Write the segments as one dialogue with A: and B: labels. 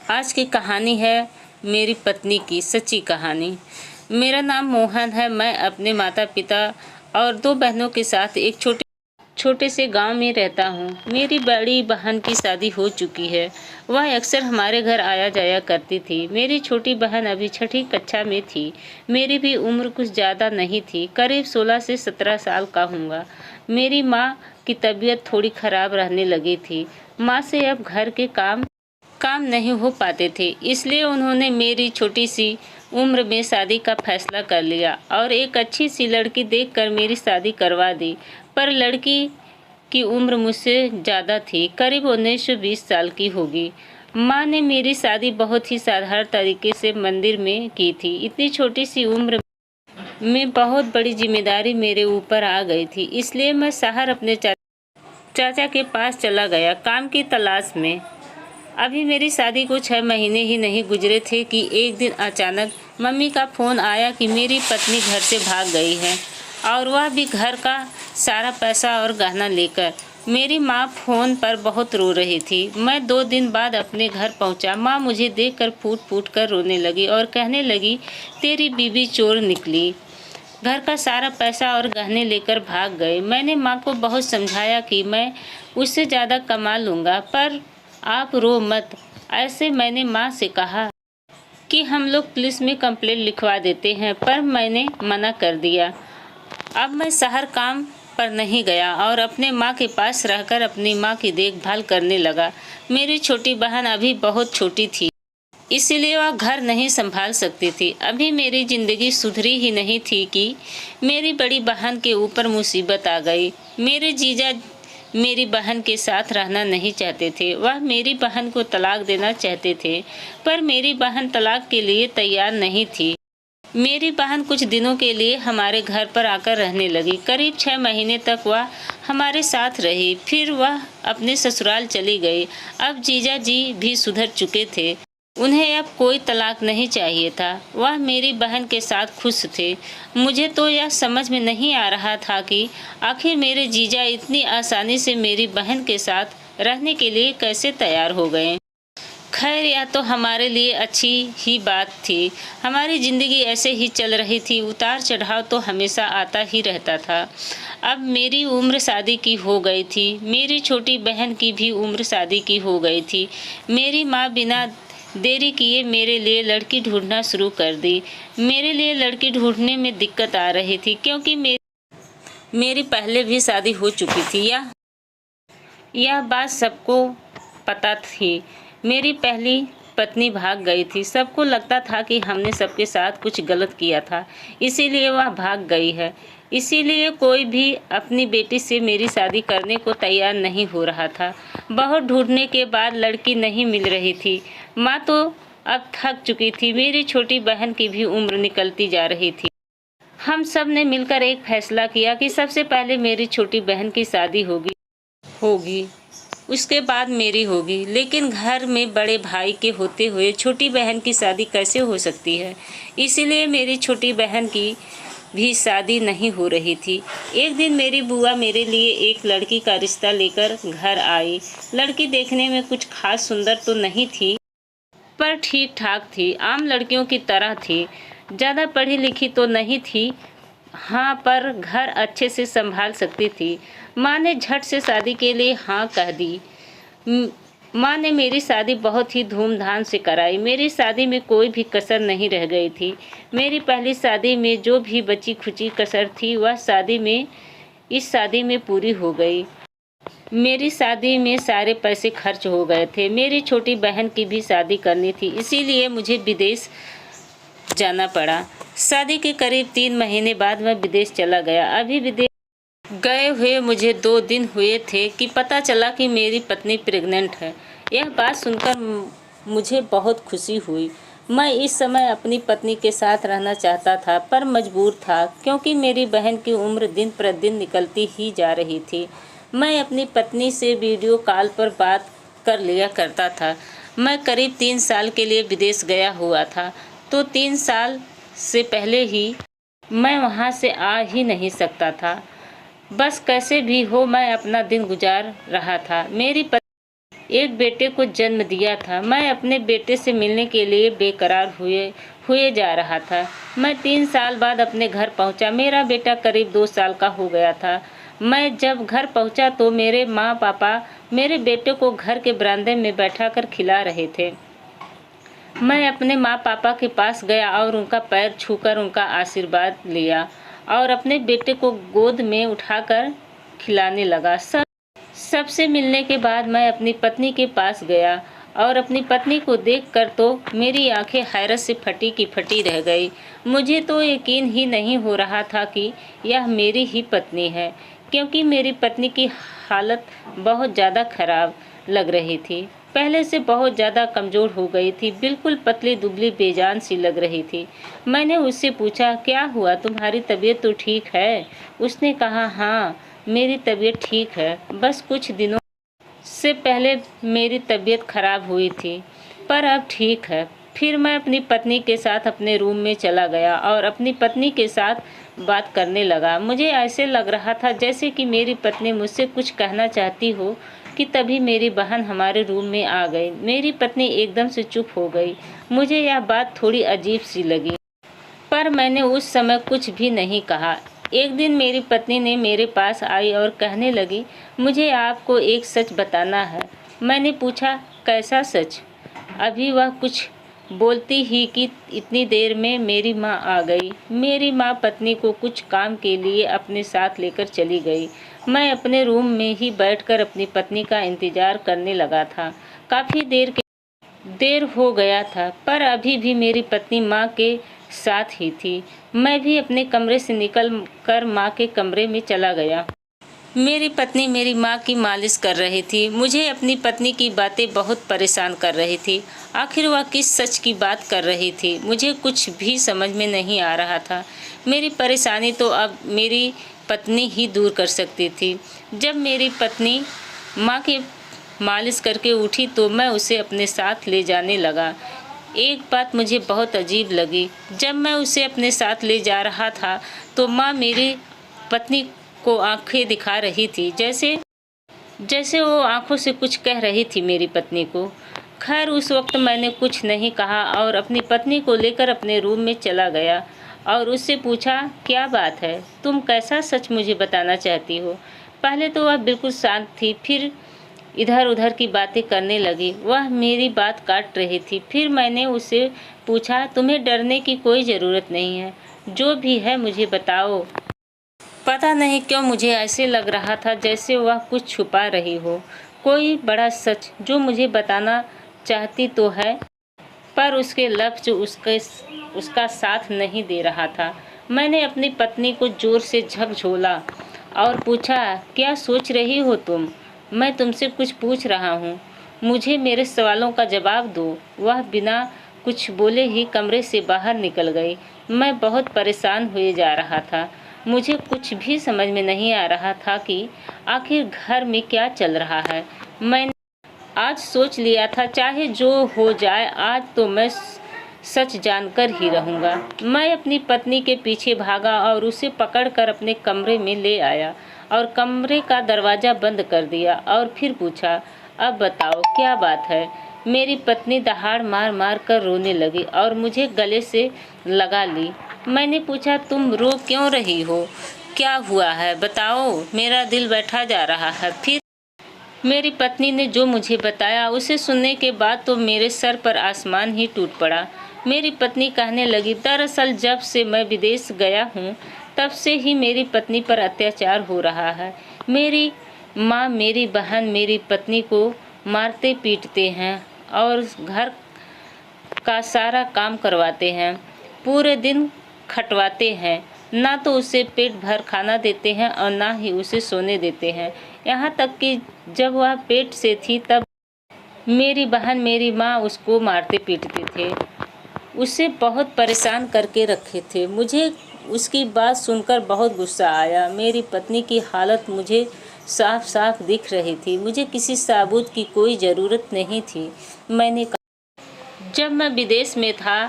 A: आज की कहानी है मेरी पत्नी की सच्ची कहानी। मेरा नाम मोहन है। मैं अपने माता पिता और 2 बहनों के साथ एक छोटे से गांव में रहता हूँ। मेरी बड़ी बहन की शादी हो चुकी है। वह अक्सर हमारे घर आया जाया करती थी। मेरी छोटी बहन अभी 6ठी कक्षा में थी। मेरी भी उम्र कुछ ज़्यादा नहीं थी, करीब 16 से 17 साल का हूँगा। मेरी माँ की तबीयत थोड़ी खराब रहने लगी थी। माँ से अब घर के काम नहीं हो पाते थे, इसलिए उन्होंने मेरी छोटी सी उम्र में शादी का फैसला कर लिया और एक अच्छी सी लड़की देखकर मेरी शादी करवा दी। पर लड़की की उम्र मुझसे ज़्यादा थी, करीब 19-20 साल की होगी। माँ ने मेरी शादी बहुत ही साधारण तरीके से मंदिर में की थी। इतनी छोटी सी उम्र में बहुत बड़ी जिम्मेदारी मेरे ऊपर आ गई थी, इसलिए मैं शहर अपने चाचा के पास चला गया काम की तलाश में। अभी मेरी शादी को 6 महीने ही नहीं गुजरे थे कि एक दिन अचानक मम्मी का फ़ोन आया कि मेरी पत्नी घर से भाग गई है और वह भी घर का सारा पैसा और गहना लेकर। मेरी माँ फ़ोन पर बहुत रो रही थी। मैं 2 दिन बाद अपने घर पहुँचा। माँ मुझे देखकर फूट फूट कर रोने लगी और कहने लगी, तेरी बीवी चोर निकली, घर का सारा पैसा और गहने लेकर भाग गए। मैंने माँ को बहुत समझाया कि मैं उससे ज़्यादा कमा लूँगा, पर आप रो मत ऐसे। मैंने माँ से कहा कि हम लोग पुलिस में कंप्लेंट लिखवा देते हैं, पर मैंने मना कर दिया। अब मैं शहर काम पर नहीं गया और अपने माँ के पास रहकर अपनी माँ की देखभाल करने लगा। मेरी छोटी बहन अभी बहुत छोटी थी, इसीलिए वह घर नहीं संभाल सकती थी। अभी मेरी ज़िंदगी सुधरी ही नहीं थी कि मेरी बड़ी बहन के ऊपर मुसीबत आ गई। मेरे जीजा मेरी बहन के साथ रहना नहीं चाहते थे। वह मेरी बहन को तलाक देना चाहते थे, पर मेरी बहन तलाक के लिए तैयार नहीं थी। मेरी बहन कुछ दिनों के लिए हमारे घर पर आकर रहने लगी। करीब 6 महीने तक वह हमारे साथ रही, फिर वह अपने ससुराल चली गई। अब जीजा जी भी सुधर चुके थे, उन्हें अब कोई तलाक नहीं चाहिए था। वह मेरी बहन के साथ खुश थे। मुझे तो यह समझ में नहीं आ रहा था कि आखिर मेरे जीजा इतनी आसानी से मेरी बहन के साथ रहने के लिए कैसे तैयार हो गए। खैर, यह तो हमारे लिए अच्छी ही बात थी। हमारी ज़िंदगी ऐसे ही चल रही थी। उतार चढ़ाव तो हमेशा आता ही रहता था। अब मेरी उम्र शादी की हो गई थी। मेरी छोटी बहन की भी उम्र शादी की हो गई थी। मेरी माँ बिना देरी किए मेरे लिए लड़की ढूंढना शुरू कर दी। मेरे लिए लड़की ढूंढने में दिक्कत आ रही थी, क्योंकि मेरी पहले भी शादी हो चुकी थी। यह बात सबको पता थी। मेरी पहली पत्नी भाग गई थी। सबको लगता था कि हमने सबके साथ कुछ गलत किया था, इसीलिए वह भाग गई है। इसीलिए कोई भी अपनी बेटी से मेरी शादी करने को तैयार नहीं हो रहा था। बहुत ढूंढने के बाद लड़की नहीं मिल रही थी। माँ तो अब थक चुकी थी। मेरी छोटी बहन की भी उम्र निकलती जा रही थी। हम सब ने मिलकर एक फैसला किया कि सबसे पहले मेरी छोटी बहन की शादी होगी, उसके बाद मेरी होगी। लेकिन घर में बड़े भाई के होते हुए छोटी बहन की शादी कैसे हो सकती है, इसीलिए मेरी छोटी बहन की भी शादी नहीं हो रही थी। एक दिन मेरी बुआ मेरे लिए एक लड़की का रिश्ता लेकर घर आई। लड़की देखने में कुछ खास सुंदर तो नहीं थी, पर ठीक ठाक थी। आम लड़कियों की तरह थी। ज़्यादा पढ़ी लिखी तो नहीं थी, हाँ, पर घर अच्छे से संभाल सकती थी। माँ ने झट से शादी के लिए हाँ कह दी। माँ ने मेरी शादी बहुत ही धूमधाम से कराई। मेरी शादी में कोई भी कसर नहीं रह गई थी। मेरी पहली शादी में जो भी बची खुची कसर थी, वह इस शादी में पूरी हो गई। मेरी शादी में सारे पैसे खर्च हो गए थे। मेरी छोटी बहन की भी शादी करनी थी, इसीलिए मुझे विदेश जाना पड़ा। शादी के करीब 3 महीने बाद मैं विदेश चला गया। अभी विदेश गए हुए मुझे 2 दिन हुए थे कि पता चला कि मेरी पत्नी प्रेग्नेंट है। यह बात सुनकर मुझे बहुत खुशी हुई। मैं इस समय अपनी पत्नी के साथ रहना चाहता था, पर मजबूर था, क्योंकि मेरी बहन की उम्र दिन प्रतिदिन निकलती ही जा रही थी। मैं अपनी पत्नी से वीडियो कॉल पर बात कर लिया करता था। मैं करीब 3 साल के लिए विदेश गया हुआ था, तो 3 साल से पहले ही मैं वहाँ से आ ही नहीं सकता था। बस कैसे भी हो मैं अपना दिन गुजार रहा था। एक बेटे को जन्म दिया था। मैं अपने बेटे से मिलने के लिए बेकरार हुए जा रहा था। मैं 3 साल बाद अपने घर पहुंचा। मेरा बेटा करीब 2 साल का हो गया था। मैं जब घर पहुंचा तो मेरे माँ पापा मेरे बेटे को घर के बरामदे में बैठाकर खिला रहे थे। मैं अपने माँ पापा के पास गया और उनका पैर छूकर उनका आशीर्वाद लिया और अपने बेटे को गोद में उठाकर खिलाने लगा। सबसे मिलने के बाद मैं अपनी पत्नी के पास गया और अपनी पत्नी को देखकर तो मेरी आंखें हैरत से फटी की फटी रह गई। मुझे तो यकीन ही नहीं हो रहा था कि यह मेरी ही पत्नी है, क्योंकि मेरी पत्नी की हालत बहुत ज़्यादा खराब लग रही थी। पहले से बहुत ज़्यादा कमज़ोर हो गई थी, बिल्कुल पतली दुबली बेजान सी लग रही थी। मैंने उससे पूछा, क्या हुआ, तुम्हारी तबीयत तो ठीक है? उसने कहा, हाँ मेरी तबीयत ठीक है, बस कुछ दिनों से पहले मेरी तबीयत खराब हुई थी, पर अब ठीक है। फिर मैं अपनी पत्नी के साथ अपने रूम में चला गया और अपनी पत्नी के साथ बात करने लगा। मुझे ऐसे लग रहा था जैसे कि मेरी पत्नी मुझसे कुछ कहना चाहती हो कि तभी मेरी बहन हमारे रूम में आ गई। मेरी पत्नी एकदम से चुप हो गई। मुझे यह बात थोड़ी अजीब सी लगी, पर मैंने उस समय कुछ भी नहीं कहा। एक दिन मेरी पत्नी ने मेरे पास आई और कहने लगी, मुझे आपको एक सच बताना है। मैंने पूछा, कैसा सच? अभी वह कुछ बोलती ही कि इतनी देर में मेरी माँ आ गई। मेरी माँ पत्नी को कुछ काम के लिए अपने साथ लेकर चली गई। मैं अपने रूम में ही बैठकर अपनी पत्नी का इंतजार करने लगा था। काफ़ी देर हो गया था, पर अभी भी मेरी पत्नी माँ के साथ ही थी। मैं भी अपने कमरे से निकल कर माँ के कमरे में चला गया। मेरी पत्नी मेरी माँ की मालिश कर रही थी। मुझे अपनी पत्नी की बातें बहुत परेशान कर रही थी। आखिर वह किस सच की बात कर रही थी, मुझे कुछ भी समझ में नहीं आ रहा था। मेरी परेशानी तो अब मेरी पत्नी ही दूर कर सकती थी। जब मेरी पत्नी माँ की मालिश करके उठी तो मैं उसे अपने साथ ले जाने लगा। एक बात मुझे बहुत अजीब लगी। जब मैं उसे अपने साथ ले जा रहा था तो माँ मेरी पत्नी को आंखें दिखा रही थी, जैसे वो आंखों से कुछ कह रही थी मेरी पत्नी को। खैर उस वक्त मैंने कुछ नहीं कहा और अपनी पत्नी को लेकर अपने रूम में चला गया और उससे पूछा, क्या बात है, तुम कैसा सच मुझे बताना चाहती हो? पहले तो वह बिल्कुल शांत थी, फिर इधर उधर की बातें करने लगी। वह मेरी बात काट रही थी। फिर मैंने उसे पूछा, तुम्हें डरने की कोई ज़रूरत नहीं है, जो भी है मुझे बताओ। पता नहीं क्यों मुझे ऐसे लग रहा था जैसे वह कुछ छुपा रही हो, कोई बड़ा सच जो मुझे बताना चाहती तो है, पर उसके लफ्ज़ उसका साथ नहीं दे रहा था। मैंने अपनी पत्नी को ज़ोर से झकझोला और पूछा, क्या सोच रही हो तुम? मैं तुमसे कुछ पूछ रहा हूँ, मुझे मेरे सवालों का जवाब दो। वह बिना कुछ बोले ही कमरे से बाहर निकल गई। मैं बहुत परेशान हुए जा रहा था। मुझे कुछ भी समझ में नहीं आ रहा था कि आखिर घर में क्या चल रहा है। मैंने आज सोच लिया था, चाहे जो हो जाए, आज तो मैं सच जानकर ही रहूँगा। मैं अपनी पत्नी के पीछे भागा और उसे पकड़कर अपने कमरे में ले आया और कमरे का दरवाज़ा बंद कर दिया और फिर पूछा, अब बताओ क्या बात है? मेरी पत्नी दहाड़ मार मार कर रोने लगी और मुझे गले से लगा ली। मैंने पूछा, तुम रो क्यों रही हो? क्या हुआ है, बताओ, मेरा दिल बैठा जा रहा है। फिर मेरी पत्नी ने जो मुझे बताया उसे सुनने के बाद तो मेरे सर पर आसमान ही टूट पड़ा। मेरी पत्नी कहने लगी, दरअसल जब से मैं विदेश गया हूँ तब से ही मेरी पत्नी पर अत्याचार हो रहा है। मेरी माँ, मेरी बहन मेरी पत्नी को मारते पीटते हैं और घर का सारा काम करवाते हैं, पूरे दिन खटवाते हैं। ना तो उसे पेट भर खाना देते हैं और ना ही उसे सोने देते हैं। यहाँ तक कि जब वह पेट से थी तब मेरी बहन मेरी माँ उसको मारते पीटते थे, उसे बहुत परेशान करके रखे थे। मुझे उसकी बात सुनकर बहुत गुस्सा आया। मेरी पत्नी की हालत मुझे साफ साफ दिख रही थी। मुझे किसी सबूत की कोई ज़रूरत नहीं थी। मैंने कहा, जब मैं विदेश में था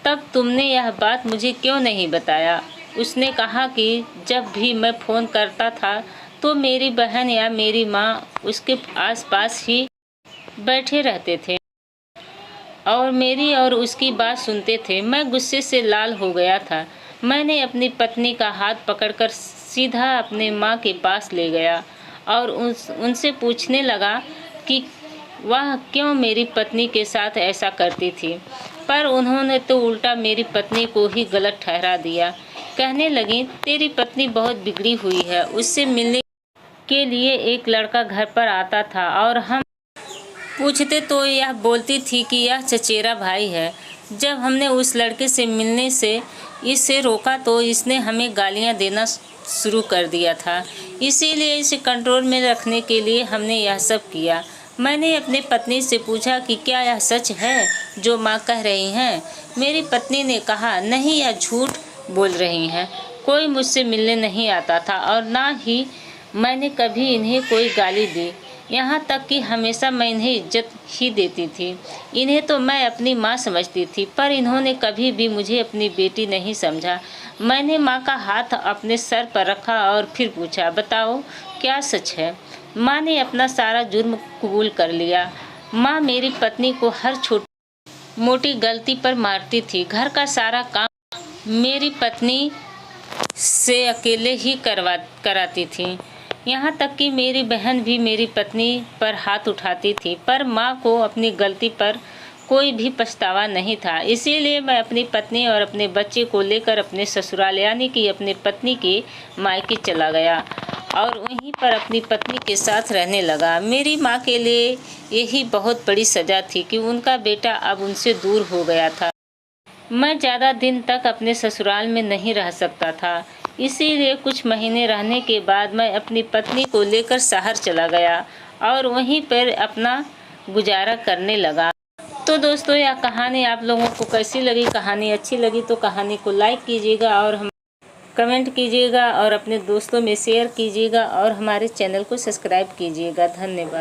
A: तब तुमने यह बात मुझे क्यों नहीं बताया? उसने कहा कि जब भी मैं फ़ोन करता था तो मेरी बहन या मेरी माँ उसके आसपास ही बैठे रहते थे और मेरी और उसकी बात सुनते थे। मैं गुस्से से लाल हो गया था। मैंने अपनी पत्नी का हाथ पकड़कर सीधा अपने माँ के पास ले गया और उनसे पूछने लगा कि वह क्यों मेरी पत्नी के साथ ऐसा करती थी। पर उन्होंने तो उल्टा मेरी पत्नी को ही गलत ठहरा दिया। कहने लगी, तेरी पत्नी बहुत बिगड़ी हुई है। उससे मिलने के लिए एक लड़का घर पर आता था और हम पूछते तो यह बोलती थी कि यह चचेरा भाई है। जब हमने उस लड़के से मिलने से इसे रोका तो इसने हमें गालियां देना शुरू कर दिया था। इसीलिए इसे कंट्रोल में रखने के लिए हमने यह सब किया। मैंने अपनी पत्नी से पूछा कि क्या यह सच है जो माँ कह रही हैं। मेरी पत्नी ने कहा, नहीं, यह झूठ बोल रही हैं। कोई मुझसे मिलने नहीं आता था और ना ही मैंने कभी इन्हें कोई गाली दी। यहाँ तक कि हमेशा मैं इन्हें इज्जत ही देती थी। इन्हें तो मैं अपनी माँ समझती थी, पर इन्होंने कभी भी मुझे अपनी बेटी नहीं समझा। मैंने माँ का हाथ अपने सर पर रखा और फिर पूछा, बताओ क्या सच है। माँ ने अपना सारा जुर्म कबूल कर लिया। माँ मेरी पत्नी को हर छोटी मोटी गलती पर मारती थी। घर का सारा काम मेरी पत्नी से अकेले ही कराती थी। यहाँ तक कि मेरी बहन भी मेरी पत्नी पर हाथ उठाती थी, पर माँ को अपनी गलती पर कोई भी पछतावा नहीं था। इसीलिए मैं अपनी पत्नी और अपने बच्चे को लेकर अपने ससुराल यानी कि अपनी पत्नी के मायके चला गया और वहीं पर अपनी पत्नी के साथ रहने लगा। मेरी माँ के लिए यही बहुत बड़ी सज़ा थी कि उनका बेटा अब उनसे दूर हो गया था। मैं ज़्यादा दिन तक अपने ससुराल में नहीं रह सकता था। इसीलिए कुछ महीने रहने के बाद मैं अपनी पत्नी को लेकर शहर चला गया और वहीं पर अपना गुजारा करने लगा। तो दोस्तों, यह कहानी आप लोगों को कैसी लगी? कहानी अच्छी लगी तो कहानी को लाइक कीजिएगा और हम कमेंट कीजिएगा और अपने दोस्तों में शेयर कीजिएगा और हमारे चैनल को सब्सक्राइब कीजिएगा। धन्यवाद।